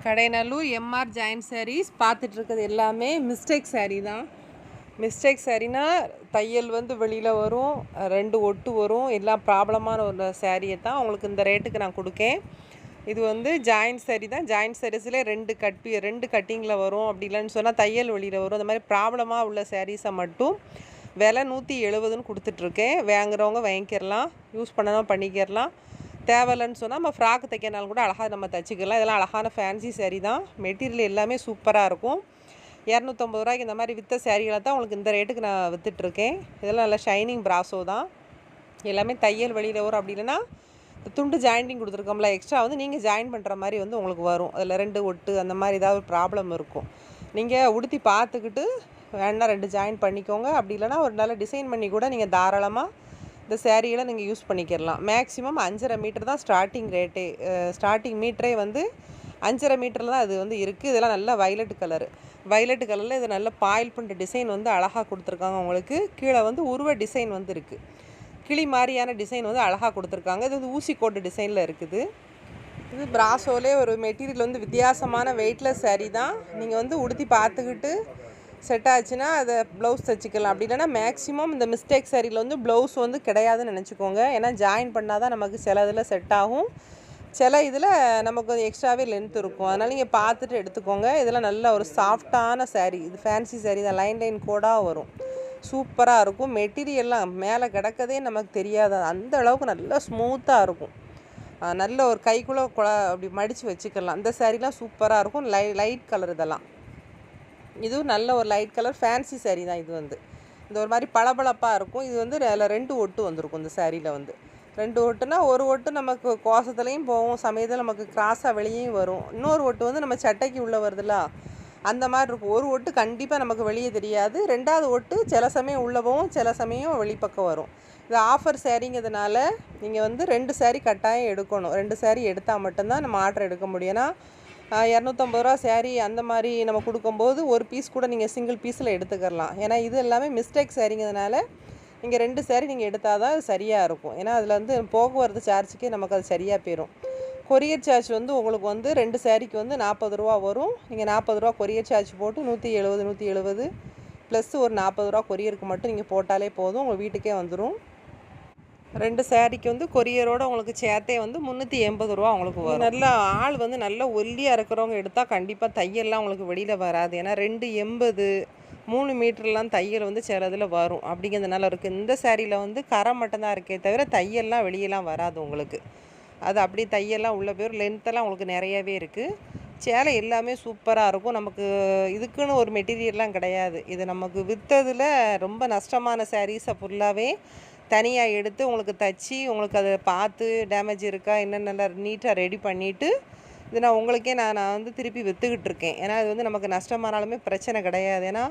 Kadainallur MR join saris பார்த்துட்டு இருக்கிறது எல்லாமே மிஸ்டேக் சாரீ தான். மிஸ்டேக் சாரீனா தையல் வந்து வெளியில் வரும், 2 ஒட்டு வரும், எல்லாம் ப்ராப்ளமான ஒரு சாரியை தான் உங்களுக்கு இந்த ரேட்டுக்கு நான் கொடுக்கேன். இது வந்து ஜாயின் சாரீ தான். ஜாயின் சாரீஸில் 2 கட்டிங்கில் வரும். அப்படி இல்லைன்னு சொன்னால் தையல் வெளியில் வரும். அந்த மாதிரி ப்ராப்ளமாக உள்ள சாரீஸை மட்டும் விலை 170ன்னு கொடுத்துட்ருக்கேன். வாங்குறவங்க வாங்கிக்கிறலாம், யூஸ் பண்ணணும் பண்ணிக்கிறலாம். தேவையில்லைன்னு சொன்னால் நம்ம ஃப்ராக்கு தைக்கிறனாலும் கூட அழகாக நம்ம தைச்சிக்கலாம். இதெல்லாம் அழகான ஃபேன்சி சாரீ தான். மெட்டீரியல் எல்லாமே சூப்பராக இருக்கும். 250 ரூபாய்க்கு இந்த மாதிரி விற்ற சாரீகளை தான் உங்களுக்கு இந்த ரேட்டுக்கு நான் விற்றுட்ருக்கேன். இதெல்லாம் நல்லா ஷைனிங் பிராசோ தான். எல்லாமே தையல் வெளியில் வரும். அப்படி இல்லைன்னா துண்டு ஜாயிண்டிங் கொடுத்துருக்கோம்ல, எக்ஸ்ட்ரா வந்து நீங்கள் ஜாயின் பண்ணுற மாதிரி வந்து உங்களுக்கு வரும். அதில் 2 ஒட்டு அந்த மாதிரி ஏதாவது ஒரு ப்ராப்ளம் இருக்கும். நீங்கள் உடுத்தி பார்த்துக்கிட்டு வேணா 2 ஜாயின் பண்ணிக்கோங்க. அப்படி இல்லைனா ஒரு நல்ல டிசைன் பண்ணி கூட நீங்கள் தாராளமாக இந்த சேரீயில் நீங்கள் யூஸ் பண்ணிக்கிறலாம். மேக்ஸிமம் 5.5 மீட்டர் தான் ஸ்டார்டிங் ரேட்டே. ஸ்டார்டிங் மீட்டரே வந்து 5.5 மீட்டரில் தான் அது வந்து இருக்குது. இதெல்லாம் நல்லா வைலட் கலரில் இது நல்ல பாயில் பண்ணுற டிசைன் வந்து அழகாக கொடுத்துருக்காங்க. உங்களுக்கு கீழே வந்து உருவ டிசைன் வந்து இருக்குது. கிளி மாதிரியான டிசைன் வந்து அழகாக கொடுத்துருக்காங்க. இது வந்து ஊசி கோட்டு டிசைனில் இருக்குது. இது பிராசோலே ஒரு மெட்டீரியல் வந்து வித்தியாசமான வெயிட்லெஸ் சாரீ தான். நீங்கள் வந்து உடுத்தி பார்த்துக்கிட்டு செட் ஆச்சுன்னா அதை ப்ளவுஸ் தைச்சிக்கலாம். அப்படி இல்லைனா மேக்ஸிமம் இந்த மிஸ்டேக் சாரியில் வந்து ப்ளவுஸ் வந்து கிடையாதுன்னு நினச்சிக்கோங்க. ஏன்னா ஜாயின் பண்ணால் தான் நமக்கு சில இதில் செட் ஆகும், சில இதில் நமக்கு கொஞ்சம் எக்ஸ்ட்ராவே லென்த் இருக்கும். அதனால் நீங்கள் பார்த்துட்டு எடுத்துக்கோங்க. இதெல்லாம் நல்ல ஒரு சாஃப்டான சாரீ. இது ஃபேன்சி சாரீ தான். லைன் கோடாக வரும். சூப்பராக இருக்கும். மெட்டீரியல்லாம் மேலே கிடக்கதே நமக்கு தெரியாது. அந்த அளவுக்கு நல்லா ஸ்மூத்தாக இருக்கும். நல்ல ஒரு கைக்குள்ளே அப்படி மடித்து வச்சுக்கலாம். இந்த சாரீலாம் சூப்பராக இருக்கும். லைட் கலர் இதெல்லாம். இதுவும் நல்ல ஒரு லைட் கலர் ஃபேன்சி சாரீ தான். இது வந்து இந்த ஒரு மாதிரி பளபளப்பாக இருக்கும். இது வந்து அதில் 2 ஒட்டு வந்திருக்கும். இந்த சாரியில் வந்து 2 ஒட்டுனா, ஒரு ஒட்டு நமக்கு கோசத்துலேயும் போகும், சமயத்தில் நமக்கு கிராஸாக வெளியேயும் வரும். இன்னொரு ஒட்டு வந்து நம்ம சட்டைக்கு உள்ளே வருதுல்ல, அந்த மாதிரி இருக்கும். ஒரு ஒட்டு கண்டிப்பாக நமக்கு வெளியே தெரியாது. 2வது ஒட்டு சில சமயம் உள்ளே போகும், சில சமயம் வெளிப்பக்கம் வரும். இது ஆஃபர் சாரீங்கிறதுனால நீங்கள் வந்து 2 சாரீ கட்டாயம் எடுக்கணும். 2 சாரீ எடுத்தால் மட்டும்தான் நம்ம ஆர்டர் எடுக்க முடியும். ஏன்னா 250 ரூபா சாரீ அந்த மாதிரி நம்ம கொடுக்கும்போது ஒரு பீஸ் கூட நீங்கள் சிங்கிள் பீஸில் எடுத்துக்கலாம். ஏன்னா இது எல்லாமே மிஸ்டேக் சாரீங்கிறதுனால நீங்கள் 2 சாரீ நீங்கள் எடுத்தால் தான் அது சரியாக இருக்கும். ஏன்னா அதில் வந்து போக்குவரத்து சார்ஜுக்கே நமக்கு அது சரியாக போயிடும். கொரியர் சார்ஜ் வந்து உங்களுக்கு வந்து 2 சாரீக்கு வந்து 40 ரூபா வரும். நீங்கள் 40 ரூபா கொரியர் சார்ஜ் போட்டு 170 ப்ளஸ் ஒரு 40 ரூபா கொரியருக்கு மட்டும் நீங்கள் போட்டாலே போதும், உங்கள் வீட்டுக்கே வந்துடும். 2 சாரீக்கு வந்து கொரியரோடு உங்களுக்கு சேர்த்தே வந்து 380 ரூபா உங்களுக்கு வரும். நல்லா ஆள் வந்து நல்லா ஒல்லியாக இருக்கிறவங்க எடுத்தால் கண்டிப்பாக தையல்லாம் உங்களுக்கு வெளியில் வராது. ஏன்னா 280 3 மீட்டர்லாம் தையல் வந்து சில இதில் வரும். அப்படிங்கிறதுனால இருக்குது. இந்த சாரியில் வந்து கரை மட்டும்தான் இருக்கே தவிர தையல்லாம் வெளியெல்லாம் வராது உங்களுக்கு. அது அப்படி தையல்லாம் உள்ள பேர் லென்த்தெல்லாம் உங்களுக்கு நிறையவே இருக்குது. சேலை எல்லாமே சூப்பராக இருக்கும். நமக்கு இதுக்குன்னு ஒரு மெட்டீரியல்லாம் கிடையாது. இது நமக்கு விற்றதில் ரொம்ப நஷ்டமான சாரீஸை ஃபுல்லாகவே தனியாக எடுத்து உங்களுக்கு தைச்சி உங்களுக்கு அதை பார்த்து டேமேஜ் இருக்கா என்னென்ன நல்லா நீட்டாக ரெடி பண்ணிவிட்டு இது நான் உங்களுக்கே நான் வந்து திருப்பி விற்றுக்கிட்டு இருக்கேன். ஏன்னா இது வந்து நமக்கு நஷ்டமானாலுமே பிரச்சனை கிடையாது. ஏன்னா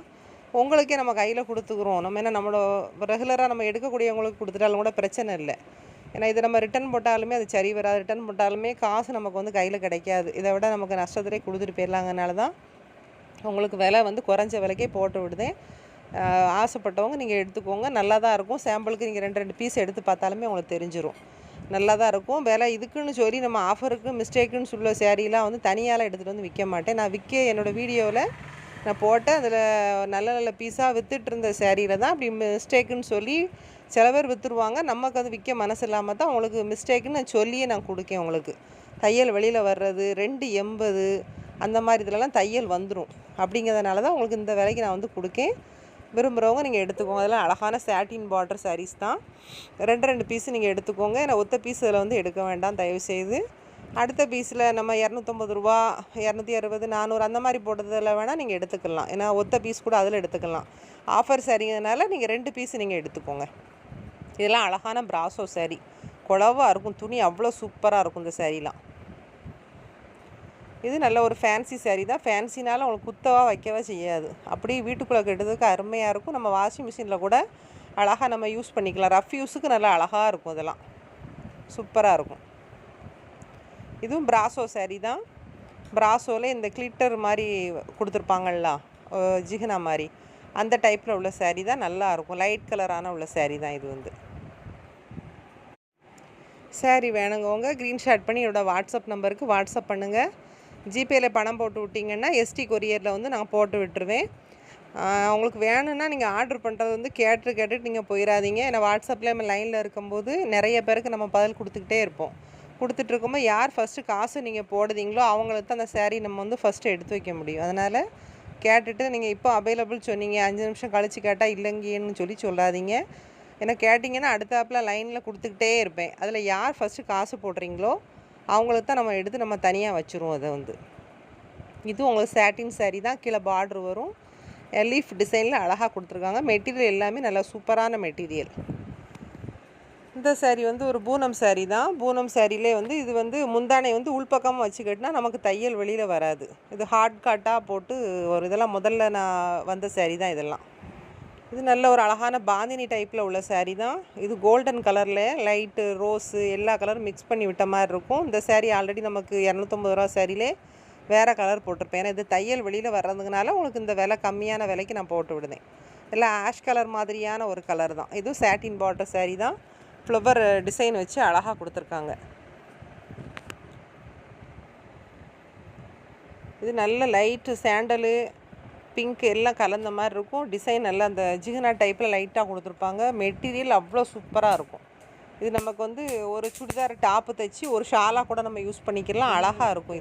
உங்களுக்கே நம்ம கையில் கொடுத்துக்குறோம். நம்ம என்ன நம்மளோட ரெகுலராக நம்ம எடுக்கக்கூடியவங்களுக்கு கொடுத்துட்டாலும் கூட பிரச்சனை இல்லை. ஏன்னா இதை நம்ம ரிட்டன் போட்டாலுமே அது சரி வராது. ரிட்டன் போட்டாலுமே காசு நமக்கு வந்து கையில் கிடைக்காது. இதை விட நமக்கு நஷ்டத்திலே கொடுத்துட்டு போயிடலாங்கனால தான் உங்களுக்கு விலை வந்து குறைஞ்ச விலைக்கே போட்டு விடுதேன். ஆசைப்பட்டவங்க நீங்கள் எடுத்துக்கோங்க. நல்லா தான் இருக்கும். சாம்பிளுக்கு நீங்கள் 2 பீஸ் எடுத்து பார்த்தாலுமே உங்களுக்கு தெரிஞ்சிடும். நல்லா தான் இருக்கும். விலை இதுக்குன்னு சொல்லி நம்ம ஆஃபருக்கு மிஸ்டேக்குன்னு சொல்ல சாரீலாம் வந்து தனியாலாம் எடுத்துகிட்டு வந்து விற்க மாட்டேன். நான் என்னோடய வீடியோவில் நான் போட்டேன். அதில் நல்ல பீஸாக விற்றுட்டு இருந்த சாரியில் தான் அப்படி மிஸ்டேக்குன்னு சொல்லி சில பேர் விற்றுருவாங்க. நமக்கு அது விற்க மனசு இல்லாமல் தான் உங்களுக்கு மிஸ்டேக்குன்னு நான் சொல்லியே நான் கொடுக்கேன். உங்களுக்கு தையல் வெளியில் வர்றது 280 அந்த மாதிரி இதிலலாம் தையல் வந்துடும். அப்படிங்கிறதுனால தான் உங்களுக்கு இந்த விலைக்கு நான் வந்து கொடுக்கேன். விரும்புகிறவங்க நீங்கள் எடுத்துக்கோங்க. அதெல்லாம் அழகான சாட்டின் பார்டர் சாரீஸ் தான். 2 பீஸு நீங்கள் எடுத்துக்கோங்க. ஏன்னா ஒத்த பீஸ் இதில் வந்து எடுக்க வேண்டாம் தயவுசெய்து. அடுத்த பீஸில் நம்ம 250 ரூபா 260 400 அந்த மாதிரி போட்டதில் வேணால் நீங்கள் எடுத்துக்கலாம். ஏன்னா ஒத்த பீஸ் கூட அதில் எடுத்துக்கலாம். ஆஃபர் சாரீங்கிறதுனால நீங்கள் 2 பீஸு நீங்கள் எடுத்துக்கோங்க. இதெல்லாம் அழகான பிராசோ சாரீ. குழவாக இருக்கும். துணி அவ்வளோ சூப்பராக இருக்கும் இந்த சாரீலாம். இது நல்ல ஒரு ஃபேன்சி சாரீ தான். ஃபேன்சினாலும் உங்களுக்கு குத்தவாக வைக்கவே செய்யாது. அப்படி வீட்டுக்குள்ளே கட்டுறதுக்கு அருமையாக இருக்கும். நம்ம வாஷிங் மிஷினில் கூட அழகாக நம்ம யூஸ் பண்ணிக்கலாம். ரஃப் யூஸுக்கு நல்லா அழகாக இருக்கும். இதெல்லாம் சூப்பராக இருக்கும். இதுவும் பிராசோ சாரீ தான். பிராசோவில் இந்த கிளிட்டர் மாதிரி கொடுத்துருப்பாங்கள்ல, ஜிகினா மாதிரி அந்த டைப்பில் உள்ள சாரீ தான். நல்லாயிருக்கும். லைட் கலரான உள்ள சாரீ தான் இது வந்து. சாரீ வேணுங்கவங்க ஸ்க்ரீன்ஷாட் பண்ணி என்னோடய வாட்ஸ்அப் நம்பருக்கு வாட்ஸ்அப் பண்ணுங்கள். ஜிபேயில் பணம் போட்டு விட்டிங்கன்னா எஸ்டி கொரியரில் வந்து நான் போட்டு விட்டுருவேன். உங்களுக்கு வேணும்னா நீங்கள் ஆர்டர் பண்ணுறது வந்து கேட்டுட்டு நீங்கள் போயிடாதீங்க. ஏன்னா வாட்ஸ்அப்பில் நம்ம லைனில் இருக்கும்போது நிறைய பேருக்கு நம்ம பதில் கொடுத்துக்கிட்டே இருப்போம். கொடுத்துட்ருக்கும்போது யார் ஃபஸ்ட்டு காசு நீங்கள் போடுதீங்களோ அவங்களுக்கு தான் அந்த சேரீ நம்ம வந்து ஃபஸ்ட்டு எடுத்து வைக்க முடியும். அதனால் கேட்டுட்டு நீங்கள் இப்போ அவைலபிள் சொன்னீங்க, 5 நிமிஷம் கழித்து கேட்டால் இல்லைங்கன்னு சொல்லாதீங்க. ஏன்னா கேட்டிங்கன்னா அடுத்தாப்பில் லைனில் கொடுத்துக்கிட்டே இருப்பேன். அதில் யார் ஃபஸ்ட்டு காசு போடுறீங்களோ அவங்களுக்கு தான் நம்ம எடுத்து நம்ம தனியாக வச்சுருவோம். அதை வந்து இது உங்களுக்கு சாட்டின் சாரீ தான். கீழே பார்டர் வரும், லீஃப் டிசைனில் அழகாக கொடுத்துருக்காங்க. மெட்டீரியல் எல்லாமே நல்லா சூப்பரான மெட்டீரியல். இந்த சாரீ வந்து ஒரு பூனம் சாரீ தான். பூனம் சாரிலே வந்து இது வந்து முந்தானை வந்து உள்பக்கமாக வச்சுக்கிட்டினா நமக்கு தையல் வெளியில் வராது. இது ஹார்ட் காட்டாக போட்டு ஒரு இதெல்லாம் முதல்ல நான் வந்த சாரீ தான் இதெல்லாம். இது நல்ல ஒரு அழகான பாந்தினி டைப்பில் உள்ள சாரீ தான். இது கோல்டன் கலரில் லைட்டு ரோஸு எல்லா கலரும் மிக்ஸ் பண்ணி விட்ட மாதிரி இருக்கும். இந்த சாரீ ஆல்ரெடி நமக்கு 250 ரூபா சாரிலே வேறு கலர் போட்டிருப்பேன். ஏன்னா இது தையல் வெளியில் வர்றதுனால உங்களுக்கு இந்த விலை கம்மியான விலைக்கு நான் போட்டு விடுதேன். எல்லாம் ஆஷ் கலர் மாதிரியான ஒரு கலர் தான். இதுவும் சாட்டின் பார்டர் சாரீ தான். ஃப்ளவர் டிசைன் வச்சு அழகாக கொடுத்துருக்காங்க. இது நல்ல லைட்டு சாண்டலு பிங்க் எல்லாம் கலந்த மாதிரி இருக்கும். டிசைன் நல்லா அந்த ஜிகனா டைப்பில் லைட்டாக கொடுத்துருப்பாங்க. மெட்டீரியல் அவ்வளோ சூப்பராக இருக்கும். இது நமக்கு வந்து ஒரு சுடிதார் டாப்பு தைச்சி ஒரு ஷாலாக கூட நம்ம யூஸ் பண்ணிக்கலாம். அழகாக இருக்கும்.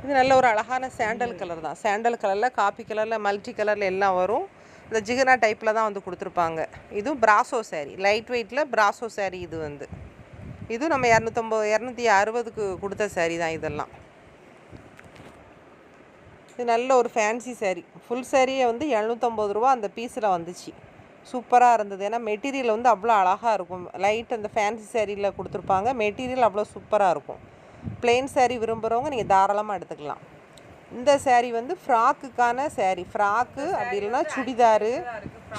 இது நல்ல ஒரு அழகான சாண்டல் கலர் தான். சாண்டல் கலரில் காப்பி கலரில் மல்டி கலரில் எல்லாம் வரும். இந்த ஜிகனா டைப்பில் தான் வந்து கொடுத்துருப்பாங்க. இதுவும் பிராசோ சாரீ, லைட் வெயிட்டில் பிராசோ சாரீ. இதுவும் நம்ம 260க்கு கொடுத்த சாரீ தான் இதெல்லாம். இது நல்ல ஒரு ஃபேன்சி சாரீ. ஃபுல் சாரியை வந்து 750 ரூபா அந்த பீஸில் வந்துச்சு. சூப்பராக இருந்தது. ஏன்னா மெட்டீரியல் வந்து அவ்வளோ அழகாக இருக்கும். லைட் அந்த ஃபேன்சி சாரியில் கொடுத்துருப்பாங்க. மெட்டீரியல் அவ்வளோ சூப்பராக இருக்கும். பிளெயின் சாரீ விரும்புகிறவங்க நீங்கள் தாராளமாக எடுத்துக்கலாம். இந்த சாரீ வந்து ஃப்ராக்குக்கான சாரீ. ஃப்ராக்கு அப்படி இல்லைன்னா சுடிதாரு,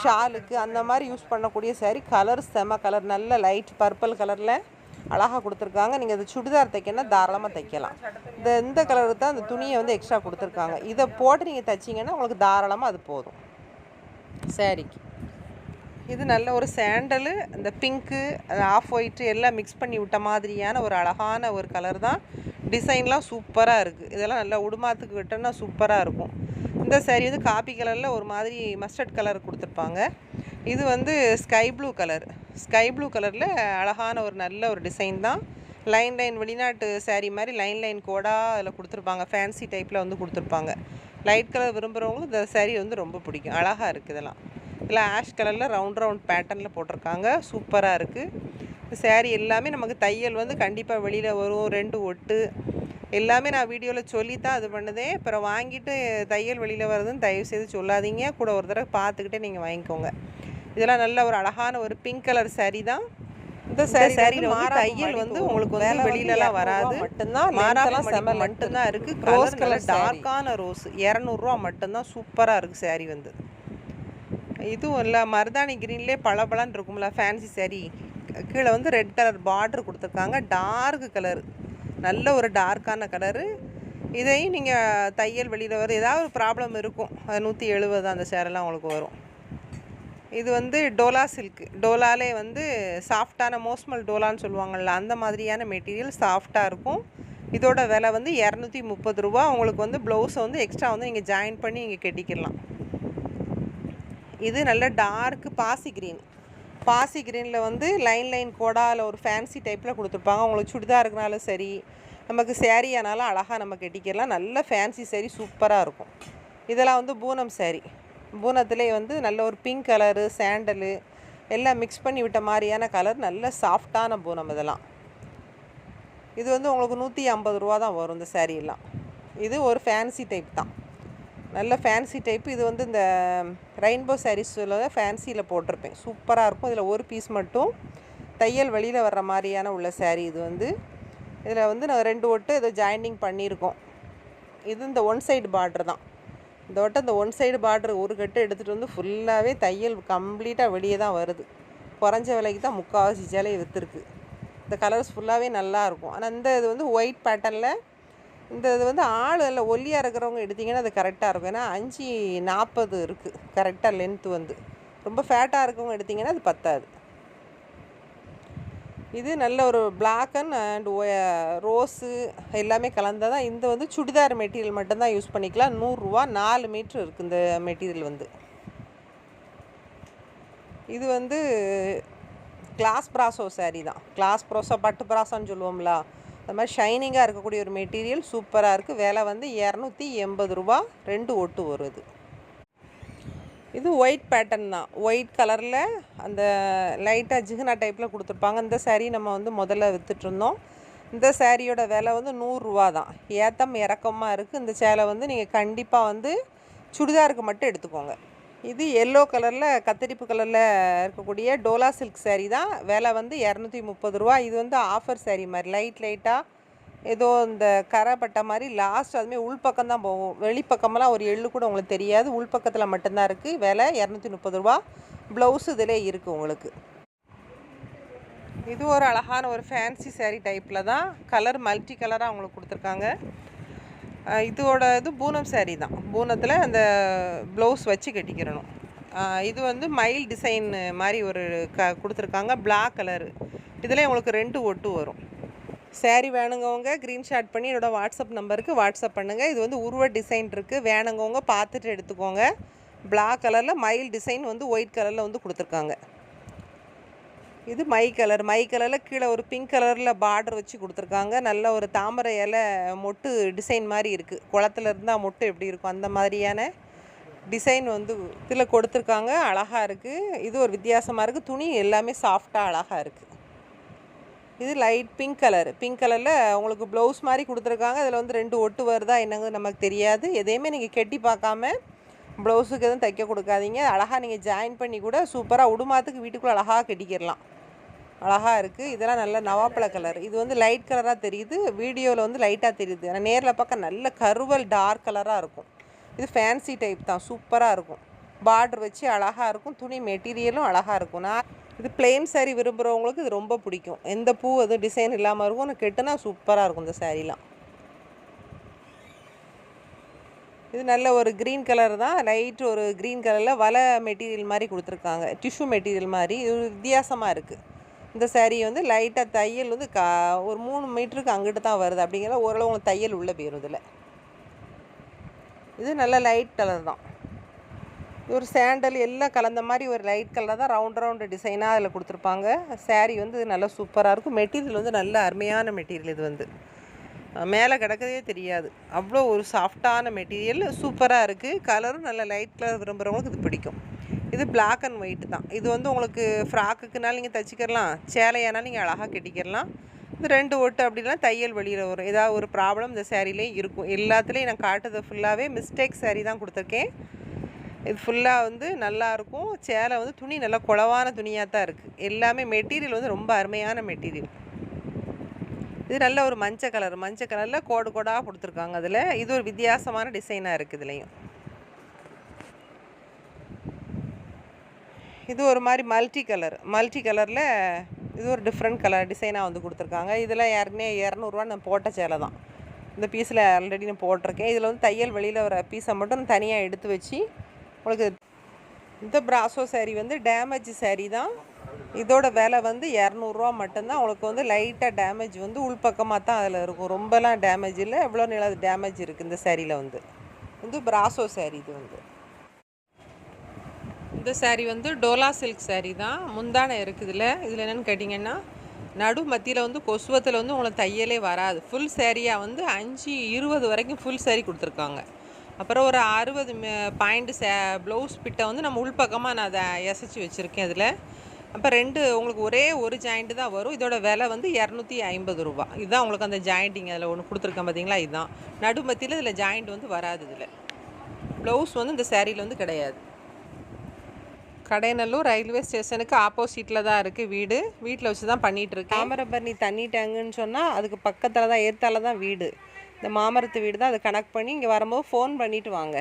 ஷாலுக்கு அந்த மாதிரி யூஸ் பண்ணக்கூடிய சாரீ. கலர் செம கலர், நல்ல லைட் பர்பிள் கலரில் அழகாக கொடுத்துருக்காங்க. நீங்கள் இந்த சுடிதார் தைக்கணும்னா தாராளமாக தைக்கலாம். இந்த கலருக்கு தான் அந்த துணியை வந்து எக்ஸ்ட்ரா கொடுத்துருக்காங்க. இதை போட்டு நீங்கள் தைச்சிங்கன்னா உங்களுக்கு தாராளமாக அது போதும் சாரீக்கு. இது நல்ல ஒரு சாண்டலு, இந்த பிங்க்கு, ஆஃப் ஒயிட்டு எல்லாம் மிக்ஸ் பண்ணி விட்ட மாதிரியான ஒரு அழகான ஒரு கலர் தான். டிசைன்லாம் சூப்பராக இருக்குது. இதெல்லாம் நல்லா உடுமாத்துக்கு விட்டோன்னா சூப்பராக இருக்கும். இந்த சாரீ வந்து காப்பி கலரில் ஒரு மாதிரி மஸ்டர்ட் கலர் கொடுத்துருப்பாங்க. இது வந்து sky blue colour. Sky blue கலரில் அழகான ஒரு நல்ல ஒரு டிசைன் தான். லைன் வெளிநாட்டு சாரீ மாதிரி லைன் கோடாக அதில் கொடுத்துருப்பாங்க. ஃபேன்சி டைப்பில் வந்து கொடுத்துருப்பாங்க. லைட் கலர் விரும்புகிறவங்களுக்கு இந்த சாரீ வந்து ரொம்ப பிடிக்கும். அழகாக இருக்குது. இதெல்லாம் ஆஷ் கலரில் ரவுண்ட் பேட்டர்னில் போட்டிருக்காங்க. சூப்பராக இருக்குது. இந்த சாரீ எல்லாமே நமக்கு தையல் வந்து கண்டிப்பாக வெளியில் வரும். 2 ஒட்டு எல்லாமே நான் வீடியோவில் சொல்லி தான் இது பண்ணுதேன். அப்புறம் வாங்கிட்டு தையல் வெளியில் வருதுன்னு தயவுசெய்து சொல்லாதீங்க. கூட ஒரு தடவை பார்த்துக்கிட்டே நீங்கள் வாங்கிக்கோங்க. இதெல்லாம் நல்ல ஒரு அழகான ஒரு பிங்க் கலர் சாரீ தான். இந்த சாரியில் வந்து தையல் வந்து உங்களுக்கு வந்து வெளியிலலாம் வராது. மட்டும்தான் இருக்குது. ரோஸ் கலர் டார்க்கான ரோஸ் 200 ரூபா மட்டும்தான். சூப்பராக இருக்குது சாரீ வந்து. இதுவும் இல்லை மருதாணி க்ரீன்லேயே பளபளன்னு இருக்கும்ல ஃபேன்சி சாரீ. கீழே வந்து ரெட் கலர் பார்டர் கொடுத்துருக்காங்க. டார்க் கலர், நல்ல ஒரு டார்க்கான கலரு. இதையும் நீங்கள் தையல் வெளியில் வரும் ஏதாவது ஒரு ப்ராப்ளம் இருக்கும். அது 170 அந்த சேரெல்லாம் உங்களுக்கு வரும். இது வந்து டோலா சில்க்கு. டோலாலே வந்து சாஃப்டான மோஸ்மல் டோலான்னு சொல்லுவாங்கள்ல, அந்த மாதிரியான மெட்டீரியல் சாஃப்டாக இருக்கும். இதோட விலை வந்து 230 ரூபா. உங்களுக்கு வந்து ப்ளவுஸை வந்து எக்ஸ்ட்ரா வந்து நீங்கள் ஜாயின் பண்ணி இங்கே கட்டிக்கலாம். இது நல்ல டார்க்கு பாசி க்ரீனில் வந்து லைன் கோடாவில் ஒரு ஃபேன்சி டைப்பில் கொடுத்துருப்பாங்க. உங்களுக்கு சுடிதார் இருக்கனாலும் சரி, நமக்கு சேரீ ஆனாலும் அழகாக நம்ம கட்டிக்கலாம். நல்ல ஃபேன்சி சாரீ சூப்பராக இருக்கும். இதெல்லாம் வந்து பூனம் சாரீ. பூனத்திலே வந்து நல்ல ஒரு பிங்க் கலரு, சாண்டலு எல்லாம் மிக்ஸ் பண்ணி விட்ட மாதிரியான கலர். நல்ல சாஃப்டான பூனம் இதெல்லாம். இது வந்து உங்களுக்கு 150 ரூபா தான் வரும் இந்த சாரீலாம். இது ஒரு ஃபேன்சி டைப் தான், நல்ல ஃபேன்சி டைப்பு. இது வந்து இந்த ரெயின்போ சாரீஸில் ஃபேன்சியில் போட்டிருப்பேன். சூப்பராக இருக்கும். இதில் ஒரு பீஸ் மட்டும் தையல் வெளியில் வர்ற மாதிரியான உள்ள சாரீ. இது வந்து இதில் வந்து நான் 2 ஒட்டு இதை ஜாயினிங் பண்ணியிருக்கோம். இது இந்த ஒன் சைடு பார்டர் தான். இந்த ஒன் சைடு பார்டர் ஒரு கட்டு எடுத்துகிட்டு வந்து ஃபுல்லாகவே தையல் கம்ப்ளீட்டாக வெளியே தான் வருது. குறைஞ்ச விலைக்கு தான் முக்கால்வாசி சேலையை விற்றுருக்கு. இந்த கலர்ஸ் ஃபுல்லாகவே நல்லாயிருக்கும். ஆனால் இது வந்து ஒயிட் பேட்டர்னில் இது வந்து ஆள் இல்லை ஒல்லியாக இருக்கிறவங்க எடுத்திங்கன்னா அது கரெக்டாக இருக்கும். ஏன்னா 540 இருக்குது கரெக்டாக லென்த்து வந்து. ரொம்ப ஃபேட்டாக இருக்கவங்க எடுத்திங்கன்னா அது பத்தாது. இது நல்ல ஒரு பிளாக் அண்ட் ரோஸு எல்லாமே கலந்ததான். இந்த வந்து சுடிதார் மெட்டீரியல் மட்டும்தான் யூஸ் பண்ணிக்கலாம். 100 ரூபா. 4 மீட்ரு இருக்குது இந்த மெட்டீரியல் வந்து. இது வந்து கிளாஸ் ப்ராசோ சாரீ தான். கிளாஸ் ப்ராசோ பட்டு ப்ராசோன்னு சொல்லுவோம்ல, அது மாதிரி ஷைனிங்காக இருக்கக்கூடிய ஒரு மெட்டீரியல் சூப்பராக இருக்குது. விலை வந்து 280 ரூபா. 2 ஒட்டு வருது. இது ஒயிட் பேட்டர்ன் தான். ஒயிட் கலரில் அந்த லைட்டாக ஜிகுனா டைப்பில் கொடுத்துருப்பாங்க. இந்த சாரீ நம்ம வந்து முதல்ல விற்றுட்ருந்தோம். இந்த சாரியோட விலை வந்து 100 ரூபா தான். ஏத்தம் இறக்கமாக இருக்குது. இந்த சேலை வந்து நீங்கள் கண்டிப்பாக வந்து சுடிதாருக்கு மட்டும் எடுத்துக்கோங்க. இது எல்லோ கலரில் கத்தரிப்பு கலரில் இருக்கக்கூடிய டோலா சில்க் சாரீ தான். விலை வந்து 230 ரூபா. இது வந்து ஆஃபர் சாரீ மாதிரி லைட்டாக ஏதோ இந்த கரைப்பட்ட மாதிரி லாஸ்ட் அதுமாதிரி உள்பக்கம் தான் போகும். வெளிப்பக்கமெல்லாம் ஒரு எள்ளு கூட உங்களுக்கு தெரியாது. உள்பக்கத்தில் மட்டும்தான் இருக்குது. விலை 230 ரூபா. ப்ளவுஸ் இதில் இருக்குது உங்களுக்கு. இது ஒரு அழகான ஒரு ஃபேன்சி சாரீ டைப்பில் தான். கலர் மல்டி கலராக அவங்களுக்கு கொடுத்துருக்காங்க. இதோட இது பூனம் சாரீ தான். பூனத்தில் அந்த ப்ளவுஸ் வச்சு கட்டிக்கிறணும். இது வந்து மயில் டிசைன் மாதிரி ஒரு கொடுத்துருக்காங்க. Black colour. இதில் உங்களுக்கு 2 ஒட்டு வரும். சாரீ வேணுங்கவங்க க்ரீன்ஷாட் பண்ணி என்னோடய வாட்ஸ்அப் நம்பருக்கு வாட்ஸ்அப் பண்ணுங்கள். இது வந்து உருவ டிசைன் இருக்குது. வேணுங்கவங்க பார்த்துட்டு எடுத்துக்கோங்க. பிளாக் கலரில் மயில் டிசைன் வந்து ஒயிட் கலரில் வந்து கொடுத்துருக்காங்க. இது மை கலரில் கீழே ஒரு பிங்க் கலரில் பார்டர் வச்சு கொடுத்துருக்காங்க. நல்ல ஒரு தாமரை இலை மொட்டு டிசைன் மாதிரி இருக்குது. குளத்துல இருந்தால் மொட்டு எப்படி இருக்கும் அந்த மாதிரியான டிசைன் வந்து இதில் கொடுத்துருக்காங்க. அழகாக இருக்குது. இது ஒரு வித்தியாசமாக இருக்குது. துணி எல்லாமே சாஃப்டாக அழகாக இருக்குது. இது லைட் பிங்க் கலரில் உங்களுக்கு ப்ளவுஸ் மாதிரி கொடுத்துருக்காங்க. அதில் வந்து 2 ஒட்டு வருதா என்னங்கிறது நமக்கு தெரியாது. எதையுமே நீங்கள் கெட்டி பார்க்காம ப்ளவுஸுக்கு எதுவும் தைக்க கொடுக்காதீங்க. அழகாக நீங்கள் ஜாயின் பண்ணி கூட சூப்பராக உடுமாத்துக்கு வீட்டுக்குள்ளே அழகாக கட்டிக்கிடலாம். அழகாக இருக்குது. இதெல்லாம் நல்ல நவாப்பழ கலர். இது வந்து லைட் கலராக தெரியுது. வீடியோவில் வந்து லைட்டாக தெரியுது. ஆனால் நேரில் பார்க்க நல்ல கருவல் டார்க் கலராக இருக்கும். இது ஃபேன்சி டைப் தான். சூப்பராக இருக்கும். பார்டர் வச்சு அழகாக இருக்கும். துணி மெட்டீரியலும் அழகாக இருக்கும். இது பிளெயின் சாரீ விரும்புகிறவங்களுக்கு இது ரொம்ப பிடிக்கும். எந்த பூ எதுவும் டிசைன் இல்லாமல் இருக்கும். ஆனால் கெட்டுனா சூப்பராக இருக்கும் இந்த சாரீலாம். இது நல்ல ஒரு க்ரீன் கலர் தான். லைட் ஒரு க்ரீன் கலரில் வலை மெட்டீரியல் மாதிரி கொடுத்துருக்காங்க. டிஷ்யூ மெட்டீரியல் மாதிரி. இது வித்தியாசமாக இருக்குது. இந்த சாரீ வந்து லைட்டாக தையல் வந்து ஒரு 3 மீட்டருக்கு அங்கிட்டு தான் வருது. அப்படிங்கிற ஓரளவு உங்களுக்கு தையல் உள்ளே போயிடும் இதில். இது நல்ல லைட் கலர் தான். ஒரு சாண்டல் எல்லாம் கலந்த மாதிரி ஒரு லைட் கலர் தான். ரவுண்டு டிசைனாக அதில் கொடுத்துருப்பாங்க. சாரீ வந்து நல்லா சூப்பராக இருக்கும். மெட்டீரியல் வந்து நல்ல அருமையான மெட்டீரியல். இது வந்து மேலே கிடக்கதே தெரியாது. அவ்வளோ ஒரு சாஃப்டான மெட்டீரியல். சூப்பராக இருக்குது. கலரும் நல்ல லைட் கலர் விரும்புகிறவங்களுக்கு இது பிடிக்கும். இது பிளாக் அண்ட் ஒயிட் தான். இது வந்து உங்களுக்கு ஃப்ராக்குக்குனாலும் நீங்கள் தைச்சிக்கிறலாம். சேலையானாலும் நீங்கள் அழகாக கட்டிக்கிறலாம். இது 2 ஒட்டு அப்படின்னா தையல் வெளியில் வரும். ஏதாவது ஒரு ப்ராப்ளம் இந்த சாரீலேயும் இருக்கும். எல்லாத்துலேயும் நான் காட்டுறது ஃபுல்லாகவே மிஸ்டேக் சாரீ தான் கொடுத்துருக்கேன். இது ஃபுல்லாக வந்து நல்லாயிருக்கும். சேலை வந்து துணி நல்லா குளவான துணியாக தான் இருக்குது. எல்லாமே மெட்டீரியல் வந்து ரொம்ப அருமையான மெட்டீரியல். இது நல்ல ஒரு மஞ்சள் கலரில் கோடாக கொடுத்துருக்காங்க. அதில் இது ஒரு வித்தியாசமான டிசைனாக இருக்குது. இதுலேயும் இது ஒரு மாதிரி மல்டி கலரில் இது ஒரு டிஃப்ரெண்ட் கலர் டிசைனாக வந்து கொடுத்துருக்காங்க. இதில் ஏற்கனவே 200 நான் போட்ட சேலை தான். இந்த பீஸில் ஆல்ரெடி நான் போட்டிருக்கேன். இதில் வந்து தையல் வெளியில் வர பீஸை மட்டும் தனியாக எடுத்து வச்சு உங்களுக்கு. இந்த ப்ராசோ சாரீ வந்து டேமேஜ் சாரீ தான். இதோட விலை வந்து 200 மட்டும்தான். உங்களுக்கு வந்து லைட்டாக டேமேஜ் வந்து உள்பக்கமாக தான் அதில் இருக்கும். ரொம்பலாம் டேமேஜ் இல்லை. எவ்வளோ நிலம் டேமேஜ் இருக்குது இந்த சாரியில் வந்து ப்ராசோ சாரீ. இது வந்து இந்த சாரீ வந்து டோலா சில்க் சாரீ தான். முந்தானை இருக்குது. இதில் என்னென்னு கேட்டிங்கன்னா நடு மத்தியில் வந்து கொசுவத்தில் வந்து உங்களுக்கு தையலே வராது. ஃபுல் சாரியாக வந்து 5-20 வரைக்கும் ஃபுல் சாரீ கொடுத்துருக்காங்க. அப்புறம் ஒரு 60 பாயிண்ட் ப்ளவுஸ் பிட்டை வந்து நம்ம உள்பக்கமாக நான் அதை எசைச்சி வச்சுருக்கேன். அதில் அப்போ 2 உங்களுக்கு ஒரே ஒரு ஜாயிண்ட்டு தான் வரும். இதோட விலை வந்து 250 ரூபா. இதுதான் உங்களுக்கு அந்த ஜாயிண்டிங் அதில் ஒன்று கொடுத்துருக்கேன் பார்த்தீங்களா. இதுதான் நடு மத்தியில் இதில் ஜாயிண்ட் வந்து வராது. இதில் ப்ளவுஸ் வந்து இந்த சாரியில் வந்து கிடையாது. கடைநல்லூர் ரயில்வே ஸ்டேஷனுக்கு ஆப்போசிட்டில் தான் இருக்குது வீடு. வீட்டில் வச்சு தான் பண்ணிகிட்ருக்கேன். தாமிரபரணி தண்ணி டேங்குன்னு சொன்னால் அதுக்கு பக்கத்தில் தான் ஏற்றால தான் வீடு. இந்த மாமரத்து வீடு தான். அதை கனெக்ட் பண்ணி இங்கே வரும்போது ஃபோன் பண்ணிவிட்டு வாங்க.